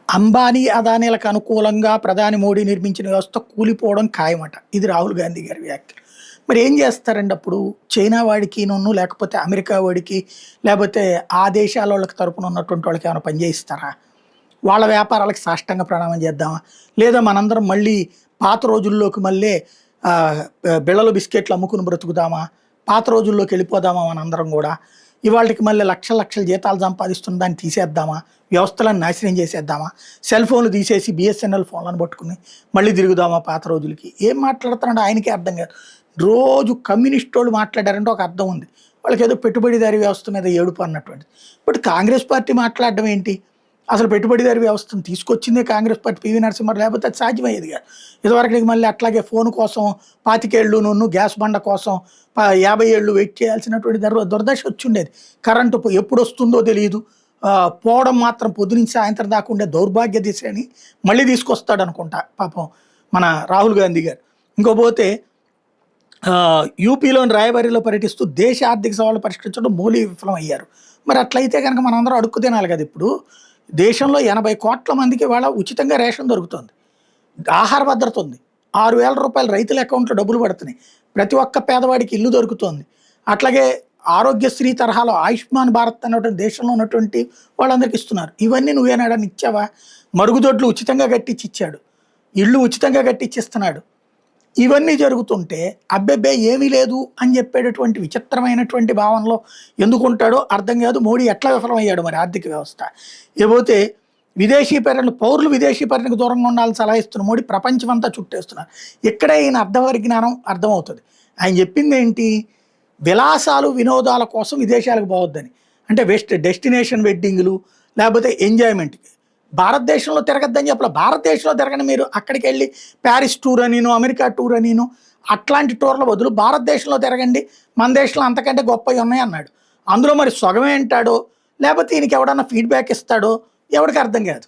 అంబానీ, అదానీలకు అనుకూలంగా ప్రధాని మోడీ నిర్మించిన వ్యవస్థ కూలిపోవడం ఖాయమట. ఇది రాహుల్ గాంధీ గారి వ్యాఖ్యలు. మరి ఏం చేస్తారండి అప్పుడు? చైనా వాడికిను, లేకపోతే అమెరికా వాడికి, లేకపోతే ఆ దేశాల వాళ్ళకి తరపున ఉన్నటువంటి వాళ్ళకి ఏమైనా పని చేయిస్తారా? వాళ్ళ వ్యాపారాలకు సాష్టాంగ ప్రణామం చేద్దామా? లేదా మనందరం మళ్ళీ పాత రోజుల్లోకి మళ్ళీ బిళ్ళలు బిస్కెట్లు అమ్ముకుని బ్రతుకుదామా? పాత రోజుల్లోకి వెళ్ళిపోదామా మనందరం కూడా? ఇవాళకి మళ్ళీ లక్షల లక్షల జీతాలు సంపాదిస్తున్న దాన్ని తీసేద్దామా? వ్యవస్థలను నాశనం చేసేద్దామా? సెల్ ఫోన్లు తీసేసి బిఎస్ఎన్ఎల్ ఫోన్లను పట్టుకుని మళ్ళీ తిరుగుదామా పాత రోజులకి? ఏం మాట్లాడుతున్నాడు ఆయనకే అర్థం కాదు. రోజు కమ్యూనిస్ట్ వాళ్ళు మాట్లాడారంటే ఒక అర్థం ఉంది. వాళ్ళకి ఏదో పెట్టుబడిదారీ వ్యవస్థ మీద ఏడుపు అన్నటువంటిది. బట్ కాంగ్రెస్ పార్టీ మాట్లాడడం ఏంటి? అసలు పెట్టుబడిదారీ వ్యవస్థను తీసుకొచ్చిందే కాంగ్రెస్ పార్టీ, పివి నరసింహారావు. లేకపోతే అది సాధ్యమయ్యేది కాదు. ఇదివరకు మళ్ళీ అట్లాగే ఫోన్ కోసం 25 ఏళ్ళు గ్యాస్ బండ కోసం 50 ఏళ్ళు వెయిట్ చేయాల్సినటువంటి దురదశ వచ్చిండేది. కరెంటు ఎప్పుడు వస్తుందో తెలియదు. పోవడం మాత్రం పొద్దునుంచి సాయంత్రం దాకా ఉండే దౌర్భాగ్య దిశ అని మళ్ళీ తీసుకొస్తాడు అనుకుంటా పాపం మన రాహుల్ గాంధీ గారు. ఇంకోపోతే యూపీలోని రాయబరిలో పర్యటిస్తూ దేశ ఆర్థిక సవాళ్ళు పరిష్కరించడం మోలీ విఫలం అయ్యారు. మరి అట్లయితే కనుక మనందరం అడుక్కు తినాలి కదా. ఇప్పుడు దేశంలో 80 కోట్ల మందికి ఇవాళ ఉచితంగా రేషన్ దొరుకుతుంది. ఆహార భద్రత ఉంది. 6,000 రూపాయలు రైతుల అకౌంట్లో డబ్బులు పడుతున్నాయి. ప్రతి ఒక్క పేదవాడికి ఇల్లు దొరుకుతుంది. అట్లాగే ఆరోగ్యశ్రీ తరహాలో ఆయుష్మాన్ భారత్ అనేటువంటి దేశంలో ఉన్నటువంటి వాళ్ళందరికీ ఇస్తున్నారు. ఇవన్నీ నువ్వేనాడని ఇచ్చావా? మరుగుదొడ్లు ఉచితంగా కట్టించి ఇచ్చాడు. ఇళ్ళు ఉచితంగా కట్టించిస్తున్నాడు. ఇవన్నీ జరుగుతుంటే అబ్బెబ్బే ఏమీ లేదు అని చెప్పేటటువంటి విచిత్రమైనటువంటి భావనలో ఎందుకుంటాడో అర్థం కాదు. మోడీ ఎట్లా విఫలమయ్యాడు మరి ఆర్థిక వ్యవస్థ? ఇకపోతే విదేశీ పర్యటన, పౌరులు విదేశీ పర్యటనకు దూరంగా ఉండాలని సలహా ఇస్తున్న మోడీ ప్రపంచమంతా చుట్టేస్తున్నారు. ఇక్కడే ఈయన అర్థపరిజ్ఞానం అర్థమవుతుంది. ఆయన చెప్పింది ఏంటి? విలాసాలు వినోదాల కోసం విదేశాలకు పోవద్దని. అంటే డెస్టినేషన్ వెడ్డింగ్లు, లేకపోతే ఎంజాయ్మెంట్కి భారతదేశంలో తిరగద్దని చెప్పాలి. భారతదేశంలో తిరగని మీరు అక్కడికి వెళ్ళి ప్యారిస్ టూర్ అనిను, అమెరికా టూర్ అనిను అట్లాంటి టూర్ల బదులు భారతదేశంలో తిరగండి, మన దేశంలో అంతకంటే గొప్పవి ఉన్నాయి అన్నాడు. అందులో మరి సగమే అంటాడో లేకపోతే ఈయనకి ఎవడన్నా ఫీడ్బ్యాక్ ఇస్తాడో ఎవరికి అర్థం కాదు.